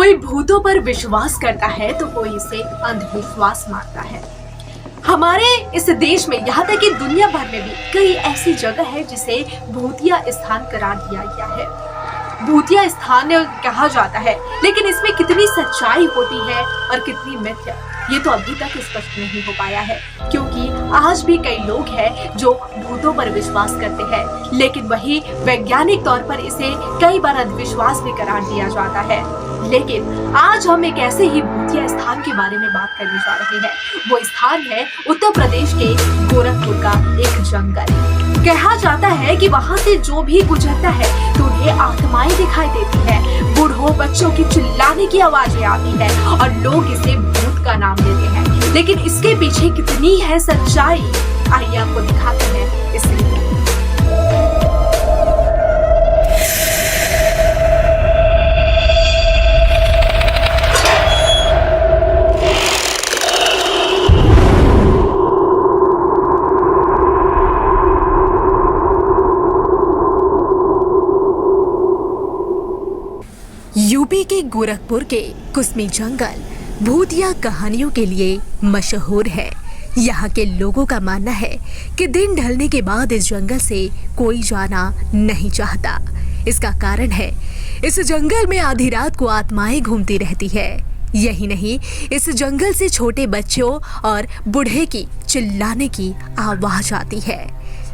कोई भूतों पर विश्वास करता है तो कोई इसे अंधविश्वास मानता है। हमारे इस देश में यहाँ तक कि दुनिया भर में भी कई ऐसी जगह है जिसे भूतिया स्थान करार दिया गया है, भूतिया स्थान कहा जाता है। लेकिन इसमें कितनी सच्चाई होती है और कितनी मिथ्या, ये तो अभी तक स्पष्ट नहीं हो पाया है, क्योंकि आज भी कई लोग हैं जो भूतों पर विश्वास करते हैं, लेकिन वही वैज्ञानिक तौर पर इसे कई बार अंधविश्वास भी करार दिया जाता है। लेकिन आज हम एक ऐसे ही भूतिया स्थान के बारे में बात करने जा रहे हैं। वो स्थान है उत्तर प्रदेश के गोरखपुर का एक जंगल। कहा जाता है कि वहाँ से जो भी गुजरता है तो उन्हें आत्माएं दिखाई देती है, बूढ़ों बच्चों की चिल्लाने की आवाजें आती है और लोग इसे भूत का नाम देते हैं। लेकिन इसके पीछे कितनी है सच्चाई, आइए आपको दिखाते हैं इस वीडियो। यूपी के गोरखपुर के कुसमी जंगल भूतिया कहानियों के लिए मशहूर है। यहाँ के लोगों का मानना है कि दिन ढलने के बाद इस जंगल से कोई जाना नहीं चाहता। इसका कारण है इस जंगल में आधी रात को आत्माएं घूमती रहती है। यही नहीं, इस जंगल से छोटे बच्चों और बूढ़े की चिल्लाने की आवाज आती है।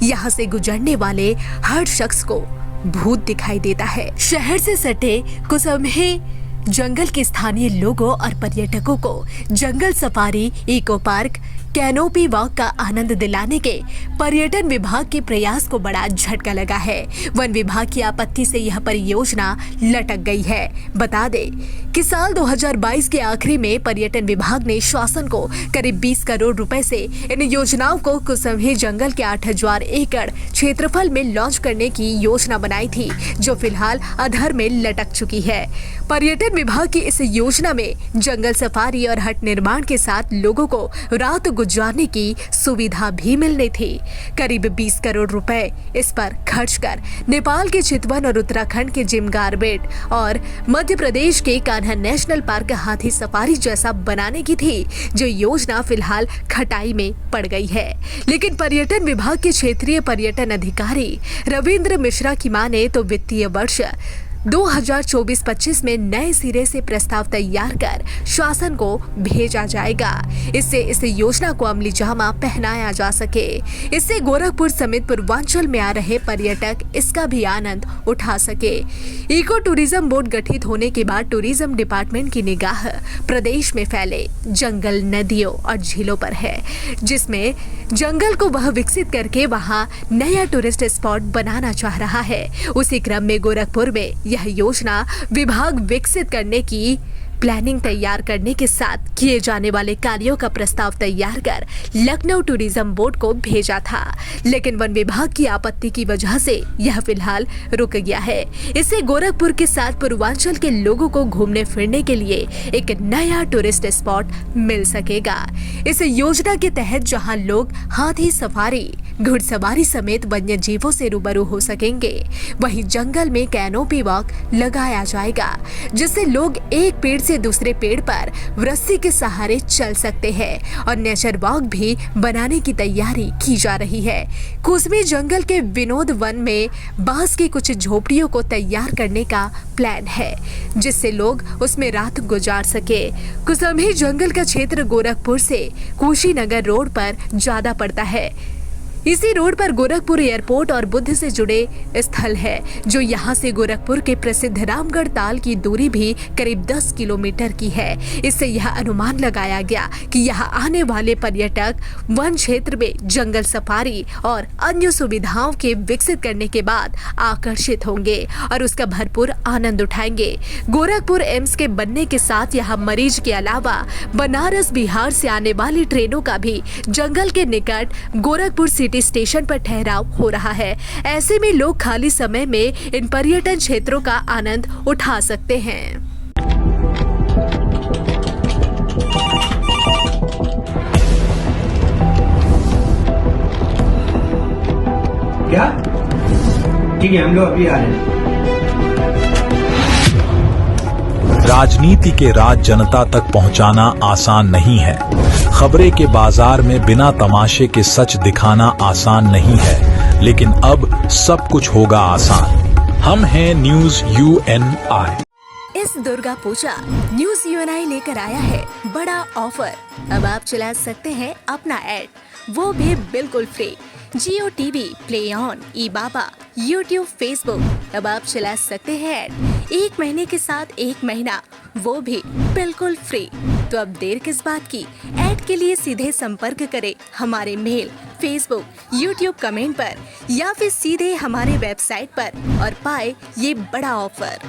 यहाँ से गुजरने वाले हर शख्स को भूत दिखाई देता है। शहर से सटे कुसमी जंगल के स्थानीय लोगों और पर्यटकों को जंगल safari, eco park, canopy walk का आनंद दिलाने के पर्यटन विभाग के प्रयास को बड़ा झटका लगा है। वन विभाग की आपत्ति से यह परियोजना लटक गई है। बता दें कि साल 2022 के आखिरी में पर्यटन विभाग ने शासन को करीब 20 करोड़ रुपए से इन योजनाओं को कुसमी जंगल के 8000 एकड़ क्षेत्रफल में लॉन्च करने की योजना बनाई थी, जो फिलहाल अधर में लटक चुकी है। पर्यटन विभाग की इस योजना में जंगल सफारी और हट निर्माण के साथ लोगों को रात गुजारने की सुविधा भी मिलनी थी। करीब 20 करोड़ रुपए इस पर खर्च कर नेपाल के चितवन और उत्तराखंड के जिम गार्बेट और मध्य प्रदेश के कान्हा नेशनल पार्क हाथी सफारी जैसा बनाने की थी, जो योजना फिलहाल खटाई में पड़ गई है। लेकिन पर्यटन विभाग के क्षेत्रीय पर्यटन अधिकारी रविंद्र मिश्रा की माने तो वित्तीय वर्ष 2024-25 में नए सिरे से प्रस्ताव तैयार कर शासन को भेजा जाएगा। इससे इस योजना को अमली जामा पहनाया जा सके। इससे गोरखपुर समेत पूर्वांचल में आ रहे पर्यटक इसका भी आनंद उठा सके। इको टूरिज्म बोर्ड गठित होने के बाद टूरिज्म डिपार्टमेंट की निगाह प्रदेश में फैले जंगल, नदियों और झीलों पर है, जिसमें जंगल को वह विकसित करके वहां नया टूरिस्ट स्पॉट बनाना चाह रहा है। उसी क्रम में गोरखपुर में यह योजना विभाग विकसित करने की प्लानिंग तैयार करने के साथ किए जाने वाले कार्यों का प्रस्ताव तैयार कर लखनऊ टूरिज्म बोर्ड को भेजा था। लेकिन वन विभाग की आपत्ति की वजह से यह फिलहाल रुक गया है। इससे गोरखपुर के साथ पूर्वांचल के लोगों को घूमने फिरने के लिए एक नया टूरिस्ट स्पॉट मिल सकेगा। इस योजना के तहत जहां लोग हाथी सफारी, घुड़सवारी समेत वन्य जीवों से रूबरू हो सकेंगे, वहीं जंगल में कैनोपी वॉक लगाया जाएगा, जिससे लोग एक पेड़ से दूसरे पेड़ पर रस्सी के सहारे चल सकते हैं। और नेचर वॉक भी बनाने की तैयारी की जा रही है। कुसमी जंगल के विनोद वन में बांस की कुछ झोपड़ियों को तैयार करने का प्लान है, जिससे लोग उसमें रात गुजार सके। कुसमी जंगल का क्षेत्र गोरखपुर से कुशीनगर रोड पर ज्यादा पड़ता है। इसी रोड पर गोरखपुर एयरपोर्ट और बुद्ध से जुड़े स्थल है, जो यहाँ से गोरखपुर के प्रसिद्ध रामगढ़ ताल की दूरी भी करीब 10 किलोमीटर की है। इससे यह अनुमान लगाया गया कि यहाँ आने वाले पर्यटक वन क्षेत्र में जंगल सफारी और अन्य सुविधाओं के विकसित करने के बाद आकर्षित होंगे और उसका भरपूर आनंद उठाएंगे। गोरखपुर एम्स के बनने के साथ यहाँ मरीज के अलावा बनारस, बिहार से आने वाली ट्रेनों का भी जंगल के निकट गोरखपुर सिटी स्टेशन पर ठहराव हो रहा है। ऐसे में लोग खाली समय में इन पर्यटन क्षेत्रों का आनंद उठा सकते हैं। क्या? ठीक है, हम लोग अभी आ रहे हैं। राजनीति के राज जनता तक पहुंचाना आसान नहीं है। खबरें के बाजार में बिना तमाशे के सच दिखाना आसान नहीं है, लेकिन अब सब कुछ होगा आसान। हम हैं न्यूज UNI। इस दुर्गा पूजा न्यूज UNI लेकर आया है बड़ा ऑफर। अब आप चला सकते हैं अपना ऐड, वो भी बिल्कुल free. Jio TV, play on, ई-बाबा, यूट्यूब, फेसबुक, अब आप चला सकते हैं ऐड 1 महीने के साथ 1 महीना, वो भी बिल्कुल फ्री। तो अब देर किस बात की, ऐड के लिए सीधे संपर्क करें हमारे मेल, फेसबुक, यूट्यूब कमेंट पर या फिर सीधे हमारे वेबसाइट पर और पाए ये बड़ा ऑफर।